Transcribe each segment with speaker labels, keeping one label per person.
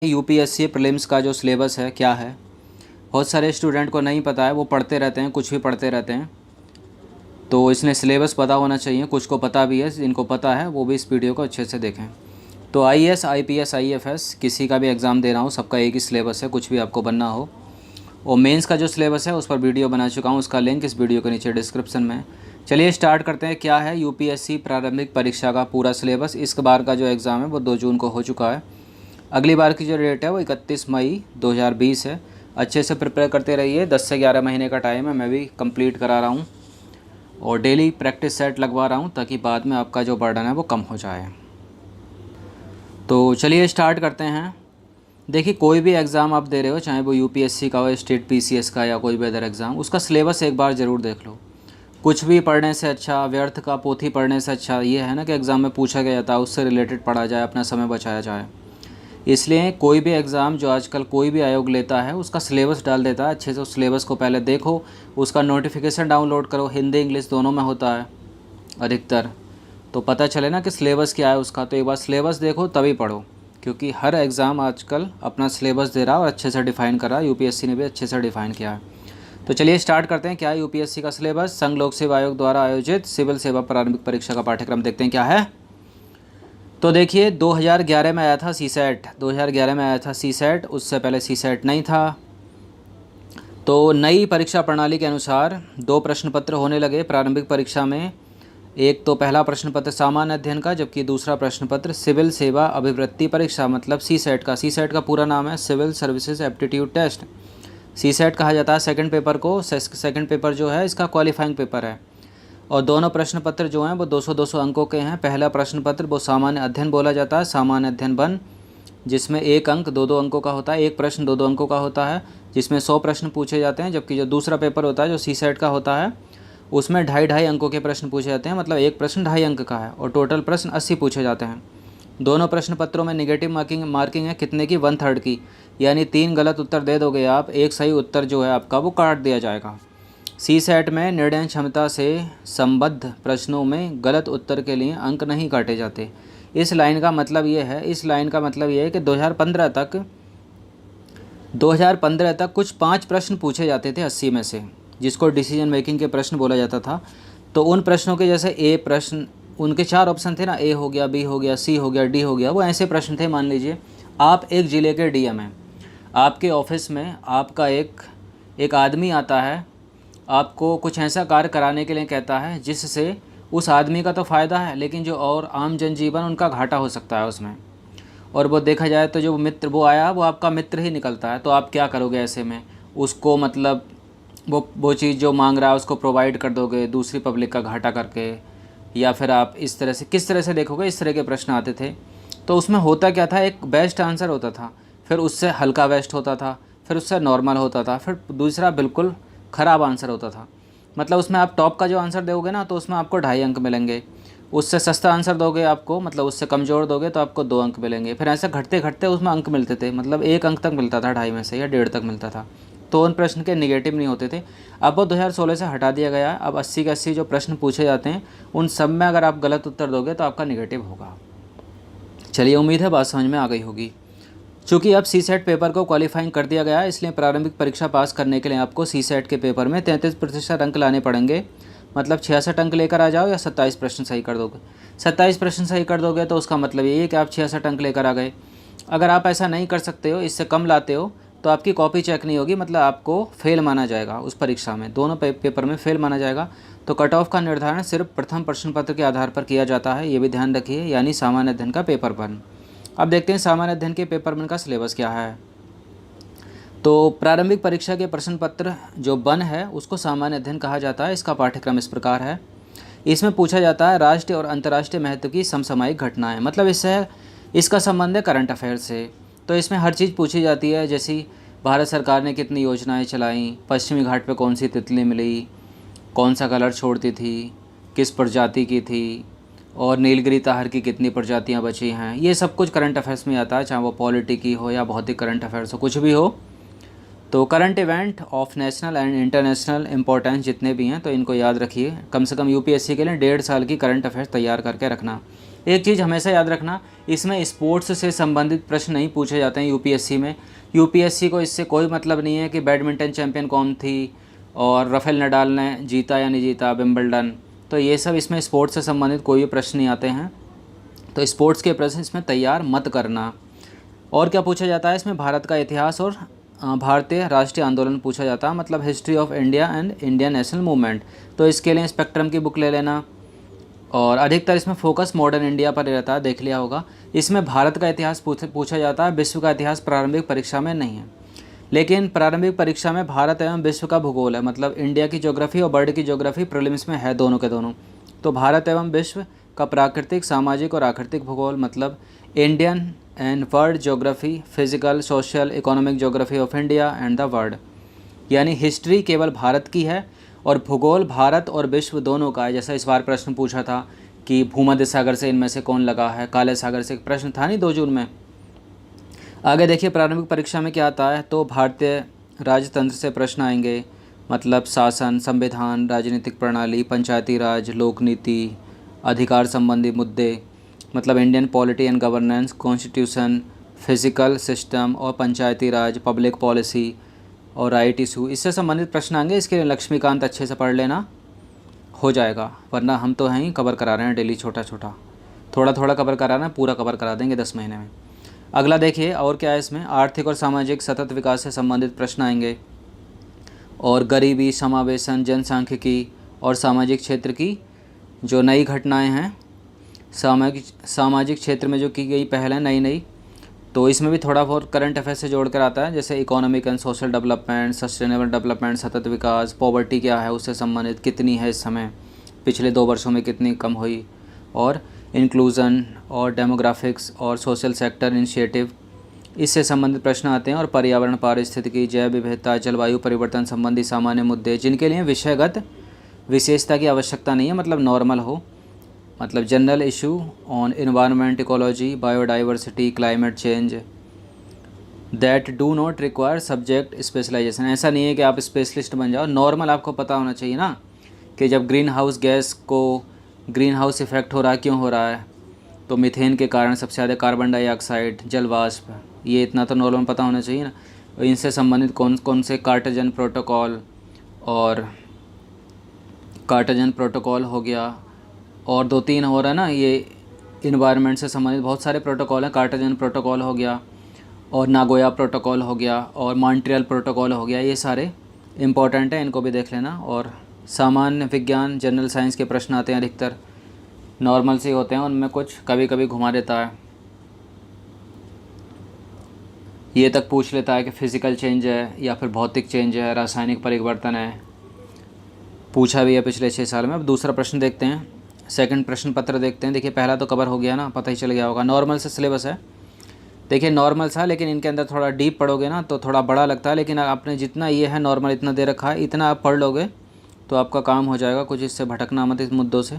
Speaker 1: UPSC prelims का जो syllabus है क्या है। बहुत सारे स्टूडेंट को नहीं पता है, वो पढ़ते रहते हैं, कुछ भी पढ़ते रहते हैं। तो इसलिए सिलेबस पता होना चाहिए। कुछ को पता भी है, जिनको पता है वो भी इस वीडियो को अच्छे से देखें। तो आईएएस, आईपीएस, आईएफएस किसी का भी एग्ज़ाम देना हो, सबका एक ही सिलेबस है, कुछ भी आपको बनना हो। और मेंस का जो सिलेबस है उस पर वीडियो बना चुका हूँ, उसका लिंक इस वीडियो के नीचे डिस्क्रिप्शन में है। चलिए स्टार्ट करते हैं। क्या है यूपीएससी प्रारंभिक परीक्षा का पूरा सिलेबस। इस बार का जो एग्ज़ाम है वो 2 जून को हो चुका है। अगली बार की जो डेट है वो 31 मई 2020 है। अच्छे से प्रिपेयर करते रहिए। 10 से 11 महीने का टाइम है, मैं भी कंप्लीट करा रहा हूँ और डेली प्रैक्टिस सेट लगवा रहा हूँ ताकि बाद में आपका जो बर्डन है वो कम हो जाए। तो चलिए स्टार्ट करते हैं। देखिए, कोई भी एग्ज़ाम आप दे रहे हो, चाहे वो यूपीएससी का हो, स्टेट पीसीएस का या कोई भी अदर एग्ज़ाम, उसका सिलेबस एक बार ज़रूर देख लो। कुछ भी पढ़ने से अच्छा, व्यर्थ का पोथी पढ़ने से अच्छा ये है ना कि एग्ज़ाम में पूछा गया था उससे रिलेटेड पढ़ा जाए, अपना समय बचाया जाए। इसलिए कोई भी एग्ज़ाम जो आजकल कोई भी आयोग लेता है उसका सिलेबस डाल देता है। अच्छे से उस सिलेबस को पहले देखो, उसका नोटिफिकेशन डाउनलोड करो, हिंदी इंग्लिश दोनों में होता है अधिकतर, तो पता चले ना कि सिलेबस क्या है उसका। तो एक बार सिलेबस देखो तभी पढ़ो, क्योंकि हर एग्ज़ाम आजकल अपना सिलेबस दे रहा है और अच्छे से डिफ़ाइन कर रहा है। यूपीएससी ने भी अच्छे से डिफ़ाइन किया है। तो चलिए स्टार्ट करते हैं। क्या है यूपीएससी का सिलेबस। संघ लोक सेवा आयोग द्वारा आयोजित सिविल सेवा प्रारंभिक परीक्षा का पाठ्यक्रम देखते हैं क्या है। तो देखिए, 2011 में आया था सीसेट, 2011 में आया था सीसेट, उससे पहले सीसेट नहीं था। तो नई परीक्षा प्रणाली के अनुसार 2 प्रश्न पत्र होने लगे प्रारंभिक परीक्षा में। एक तो पहला प्रश्न पत्र सामान्य अध्ययन का, जबकि दूसरा प्रश्न पत्र सिविल सेवा अभिवृत्ति परीक्षा मतलब सीसेट का। सीसेट का पूरा नाम है civil services aptitude test. CSAT कहा जाता है सेकंड पेपर को। सेकंड पेपर जो है इसका क्वालिफाइंग पेपर है। और दोनों प्रश्न पत्र जो हैं वो 200-200 अंकों के हैं। पहला प्रश्न पत्र वो सामान्य अध्ययन बोला जाता है, सामान्य अध्ययन 1, जिसमें 1 अंक 2-2 अंकों का होता है। एक प्रश्न 2-2 अंकों का होता है, जिसमें 100 प्रश्न पूछे जाते हैं। जबकि जो दूसरा पेपर होता है जो सीसेट का होता है, उसमें 2.5-2.5 अंकों के प्रश्न पूछे जाते हैं। मतलब एक प्रश्न 2.5 अंक का है और टोटल प्रश्न 80 पूछे जाते हैं। दोनों प्रश्न पत्रों में निगेटिव मार्किंग है कितने की, 1/3 की। यानी 3 गलत उत्तर दे दोगे आप, एक सही उत्तर जो है आपका वो काट दिया जाएगा। सीसेट में निर्णय क्षमता से संबद्ध प्रश्नों में गलत उत्तर के लिए अंक नहीं काटे जाते। इस लाइन का मतलब ये है कि 2015 तक कुछ 5 प्रश्न पूछे जाते थे 80 में से, जिसको डिसीजन मेकिंग के प्रश्न बोला जाता था। तो उन प्रश्नों के जैसे ए प्रश्न, उनके 4 ऑप्शन थे ना, ए हो गया, बी हो गया, सी हो गया, डी हो गया, वो ऐसे प्रश्न थे। मान लीजिए आप एक ज़िले के डीएम हैं, आपके ऑफिस में आपका एक आदमी आता है, आपको कुछ ऐसा कार्य कराने के लिए कहता है जिससे उस आदमी का तो फ़ायदा है, लेकिन जो और आम जनजीवन उनका घाटा हो सकता है उसमें। और वो देखा जाए तो जो मित्र वो आया वो आपका मित्र ही निकलता है। तो आप क्या करोगे ऐसे में? उसको मतलब वो चीज़ जो मांग रहा है उसको प्रोवाइड कर दोगे दूसरी पब्लिक का घाटा करके, या फिर आप इस तरह से किस तरह से देखोगे? इस तरह के प्रश्न आते थे। तो उसमें होता क्या था, एक बेस्ट आंसर होता था, फिर उससे हल्का बेस्ट होता था, फिर उससे नॉर्मल होता था, फिर दूसरा बिल्कुल ख़राब आंसर होता था। मतलब उसमें आप टॉप का जो आंसर दोगे ना तो उसमें आपको 2.5 अंक मिलेंगे। उससे सस्ता आंसर दोगे आपको, मतलब उससे कमज़ोर दोगे तो आपको 2 अंक मिलेंगे। फिर ऐसे घटते घटते उसमें अंक मिलते थे, मतलब 1 अंक तक मिलता था 2.5 में से, या 1.5 तक मिलता था। तो उन प्रश्न के निगेटिव नहीं होते थे। अब वो 2016 से हटा दिया गया है। अब 80 के 80 जो प्रश्न पूछे जाते हैं उन सब में अगर आप गलत उत्तर दोगे तो आपका निगेटिव होगा। चलिए, उम्मीद है बात समझ में आ गई होगी। चूँकि अब सीसेट पेपर को क्वालिफाइंग कर दिया गया है, इसलिए प्रारंभिक परीक्षा पास करने के लिए आपको सीसेट के पेपर में 33% अंक लाने पड़ेंगे। मतलब 66 अंक लेकर आ जाओ या 27 प्रश्न सही कर दोगे। 27 प्रश्न सही कर दोगे तो उसका मतलब ये है कि आप 66 अंक लेकर आ गए। अगर आप ऐसा नहीं कर सकते हो, इससे कम लाते हो, तो आपकी कॉपी चेक नहीं होगी, मतलब आपको फेल माना जाएगा उस परीक्षा में। दोनों पेपर में फेल माना जाएगा। तो कट ऑफ का निर्धारण सिर्फ प्रथम प्रश्न पत्र के आधार पर किया जाता है, ये भी ध्यान रखिए, यानी सामान्य अध्ययन का पेपर 1। अब देखते हैं सामान्य अध्ययन के पेपर 1 का सिलेबस क्या है। तो प्रारंभिक परीक्षा के प्रश्न पत्र जो 1 है उसको सामान्य अध्ययन कहा जाता है। इसका पाठ्यक्रम इस प्रकार है। इसमें पूछा जाता है राष्ट्रीय और अंतर्राष्ट्रीय महत्व की समसामयिक घटनाएं, मतलब इसका संबंध है करंट अफेयर से। तो इसमें हर चीज़ पूछी जाती है, जैसी भारत सरकार ने कितनी योजनाएं चलाई, पश्चिमी घाट पे कौन सी तितली मिली, कौन सा कलर छोड़ती थी, किस प्रजाति की थी, और नीलगिरी ताहर की कितनी प्रजातियां बची हैं। ये सब कुछ करंट अफेयर्स में आता है, चाहे वो पॉलिटी की हो या भौतिक करंट अफेयर्स हो, कुछ भी हो। तो current event of national and international importance जितने भी हैं तो इनको याद रखिए। कम से कम यूपीएससी के लिए 1.5 साल की करंट अफेयर्स तैयार करके रखना। एक चीज़ हमेशा याद रखना, इसमें स्पोर्ट्स से संबंधित प्रश्न नहीं पूछे जाते हैं यूपीएससी में। यूपीएससी को इससे कोई मतलब नहीं है कि बैडमिंटन चैंपियन कौन थी और राफेल नडाल ने जीता या नहीं जीता विंबलडन, तो ये सब इसमें स्पोर्ट्स से संबंधित कोई भी प्रश्न नहीं आते हैं। तो स्पोर्ट्स के प्रश्न इसमें तैयार मत करना। और क्या पूछा जाता है इसमें, भारत का इतिहास और भारतीय राष्ट्रीय आंदोलन पूछा जाता है, मतलब history of India and Indian national movement. तो इसके लिए स्पेक्ट्रम की बुक ले लेना। और अधिकतर इसमें फोकस मॉडर्न इंडिया पर रहता है, देख लिया होगा। इसमें भारत का इतिहास पूछा जाता है, विश्व का इतिहास प्रारंभिक परीक्षा में नहीं है। लेकिन प्रारंभिक परीक्षा में भारत एवं विश्व का भूगोल है, मतलब इंडिया की ज्योग्राफी और वर्ल्ड की ज्योग्राफी प्रीलिम्स में है, दोनों के दोनों। तो भारत एवं विश्व का प्राकृतिक, सामाजिक और आकृतिक भूगोल, मतलब Indian and world geography, physical, social, economic geography of India and the world. यानी हिस्ट्री केवल भारत की है और भूगोल भारत और विश्व दोनों का है। जैसा इस बार प्रश्न पूछा था कि भूमध्य सागर से इनमें से कौन लगा है, काले सागर से, एक प्रश्न था नहीं 2 जून में। आगे देखिए प्रारंभिक परीक्षा में क्या आता है, तो भारतीय राजतंत्र से प्रश्न आएंगे, मतलब शासन, संविधान, राजनीतिक प्रणाली, पंचायती राज, लोक नीति, अधिकार संबंधी मुद्दे, मतलब Indian polity and governance, constitution, physical system और पंचायती राज, पब्लिक पॉलिसी और राइट इशू, इससे संबंधित प्रश्न आएंगे। इसके लिए लक्ष्मीकांत अच्छे से पढ़ लेना, हो जाएगा। वरना हम तो हैं ही कवर करा रहे हैं डेली, छोटा छोटा, थोड़ा थोड़ा कवर करा रहे हैं, पूरा कवर करा देंगे 10 महीने में। अगला देखिए और क्या है इसमें, आर्थिक और सामाजिक सतत विकास से संबंधित प्रश्न आएंगे और गरीबी, समावेशन, जनसांख्यिकी और सामाजिक क्षेत्र की जो नई घटनाएं हैं, सामाजिक क्षेत्र में जो की गई पहल है नई, तो इसमें भी थोड़ा बहुत करंट अफेयर से जोड़ कर आता है, जैसे economic and social development, sustainable development, सतत विकास, पॉवर्टी क्या है उससे संबंधित, कितनी है इस समय, पिछले 2 वर्षों में कितनी कम हुई, और इंक्लूज़न और डेमोग्राफिक्स और सोशल सेक्टर इनिशिएटिव, इससे संबंधित प्रश्न आते हैं। और पर्यावरण, पारिस्थितिकी, जैव विविधता, जलवायु परिवर्तन संबंधी सामान्य मुद्दे, जिनके लिए विषयगत विशेषता की आवश्यकता नहीं है, मतलब नॉर्मल हो, मतलब general issue on environment, ecology, biodiversity, climate change, that do not require subject specialisation. ऐसा नहीं है कि आप स्पेशलिस्ट बन जाओ, नॉर्मल आपको पता होना चाहिए ना कि जब ग्रीन हाउस गैस को, ग्रीन हाउस इफेक्ट हो रहा है, क्यों हो रहा है, तो मीथेन के कारण सबसे ज़्यादा कार्बन डाइऑक्साइड, जलवाष्प, ये इतना तो नॉर्मल पता होना चाहिए ना। और इनसे संबंधित कौन कौन से कार्टेजन प्रोटोकॉल, और कार्टेजन प्रोटोकॉल हो गया, और 2-3 हो रहा है ना, ये इन्वायरमेंट से संबंधित बहुत सारे प्रोटोकॉल हैं। कार्टेजन प्रोटोकॉल हो गया और नागोया प्रोटोकॉल हो गया और मॉन्ट्रियल प्रोटोकॉल हो गया, ये सारे इंपॉर्टेंट हैं, इनको भी देख लेना। और सामान्य विज्ञान, जनरल साइंस के प्रश्न आते हैं, अधिकतर नॉर्मल से होते हैं, उनमें कुछ कभी कभी घुमा देता है, ये तक पूछ लेता है कि फिज़िकल चेंज है या फिर भौतिक चेंज है, रासायनिक परिवर्तन है, पूछा भी है पिछले 6 साल में। अब दूसरा प्रश्न देखते हैं, सेकंड प्रश्न पत्र देखते हैं। देखिए पहला तो कवर हो गया ना, पता ही चल गया होगा, नॉर्मल से सिलेबस है। देखिए नॉर्मल सा, लेकिन इनके अंदर थोड़ा डीप पढ़ोगे ना तो थोड़ा बड़ा लगता है, लेकिन आपने जितना ये है नॉर्मल इतना दे रखा है, इतना आप पढ़ लोगे तो आपका काम हो जाएगा, कुछ इससे भटकना मत इस मुद्दों से।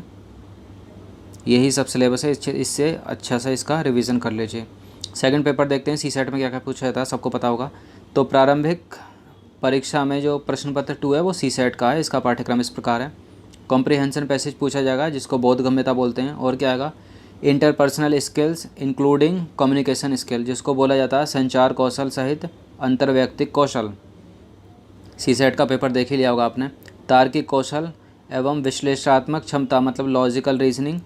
Speaker 1: यही सब सिलेबस है, इससे अच्छा सा इसका रिवीजन कर लीजिए। सेकंड पेपर देखते हैं, सीसेट में क्या क्या पूछा जाता है, सबको पता होगा। तो प्रारंभिक परीक्षा में जो प्रश्न पत्र 2 है वो सीसेट का है। इसका पाठ्यक्रम इस प्रकार है, कॉम्प्रिहेंशन पैसेज पूछा जाएगा, जिसको बोधगम्यता बोलते हैं। और क्या आएगा, interpersonal skills including communication skill, जिसको बोला जाता है संचार कौशल सहित अंतर्वैयक्तिक कौशल। सीसेट का पेपर देख ही लिया होगा आपने। तार्किक कौशल एवं विश्लेषणात्मक क्षमता, मतलब logical reasoning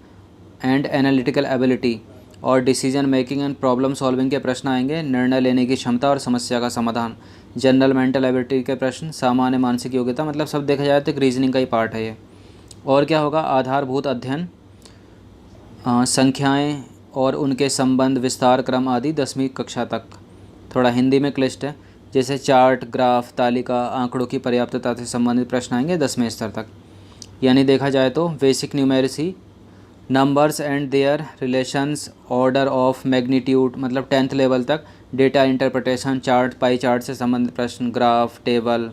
Speaker 1: and analytical ability, और decision making and problem solving के प्रश्न आएंगे। निर्णय लेने की क्षमता और समस्या का समाधान, जनरल मेंटल एबिलिटी के प्रश्न, सामान्य मानसिक योग्यता, मतलब सब देखा जाए तो एक रीजनिंग का ही पार्ट है ये। और क्या होगा, आधारभूत अध्ययन, संख्याएं और उनके संबंध, विस्तार क्रम आदि 10वीं कक्षा तक। थोड़ा हिंदी में क्लिष्ट है, जैसे चार्ट, ग्राफ, तालिका, आंकड़ों की पर्याप्तता से संबंधित प्रश्न आएंगे 10वें स्तर तक। यानी देखा जाए तो basic numeracy, numbers and their relations, order of magnitude, मतलब 10th लेवल तक। Data interpretation, chart, pie chart से संबंधित प्रश्न, ग्राफ, टेबल,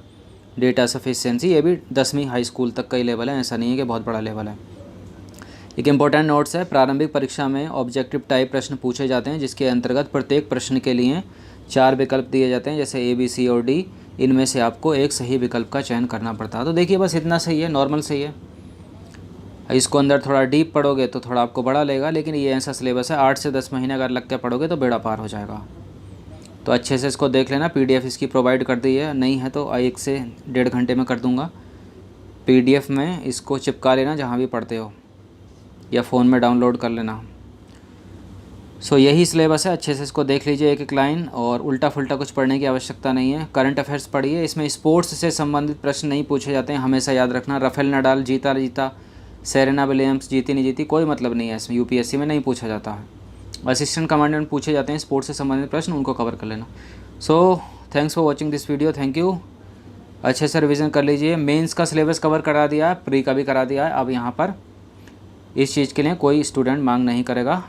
Speaker 1: डेटा सफिशिएंसी, ये भी 10वीं हाई स्कूल तक का ही लेवल है, ऐसा नहीं है कि बहुत बड़ा लेवल है। एक इम्पोर्टेंट नोट्स है, प्रारंभिक परीक्षा में ऑब्जेक्टिव टाइप प्रश्न पूछे जाते हैं, जिसके अंतर्गत प्रत्येक प्रश्न के लिए 4 विकल्प दिए जाते हैं, जैसे A, B, C और D। इनमें से आपको एक सही विकल्प का चयन करना पड़ता है। तो देखिए बस इतना सही है, नॉर्मल सही है। इसको अंदर थोड़ा डीप पढ़ोगे तो थोड़ा आपको बड़ा लेगा, लेकिन ये ऐसा सिलेबस है 8 से 10 महीने अगर लग के पढ़ोगे तो बेड़ा पार हो जाएगा। तो अच्छे से इसको देख लेना। PDF इसकी प्रोवाइड कर दी है, नहीं है तो 1 से 1.5 घंटे में कर दूँगा। PDF में इसको चिपका लेना जहाँ भी पढ़ते हो, या फ़ोन में डाउनलोड कर लेना। सो यही सिलेबस है, अच्छे से इसको देख लीजिए एक एक लाइन, और उल्टा फुल्टा कुछ पढ़ने की आवश्यकता नहीं है। करंट अफेयर्स पढ़िए, इसमें स्पोर्ट्स से संबंधित प्रश्न नहीं पूछे जाते हैं, हमेशा याद रखना। राफेल नडाल जीता, सेरेना विलियम्स जीती नहीं जीती, कोई मतलब नहीं है इसमें, UPSC में नहीं पूछा जाता है। असिस्टेंट कमांडेंट पूछे जाते हैं स्पोर्ट्स से संबंधित प्रश्न, उनको कवर कर लेना। So thanks for watching this video, thank you. अच्छे से रिवीजन कर लीजिए। मेंस का सिलेबस कवर करा दिया है, प्री का भी करा दिया है। अब यहाँ पर इस चीज़ के लिए कोई स्टूडेंट मांग नहीं करेगा।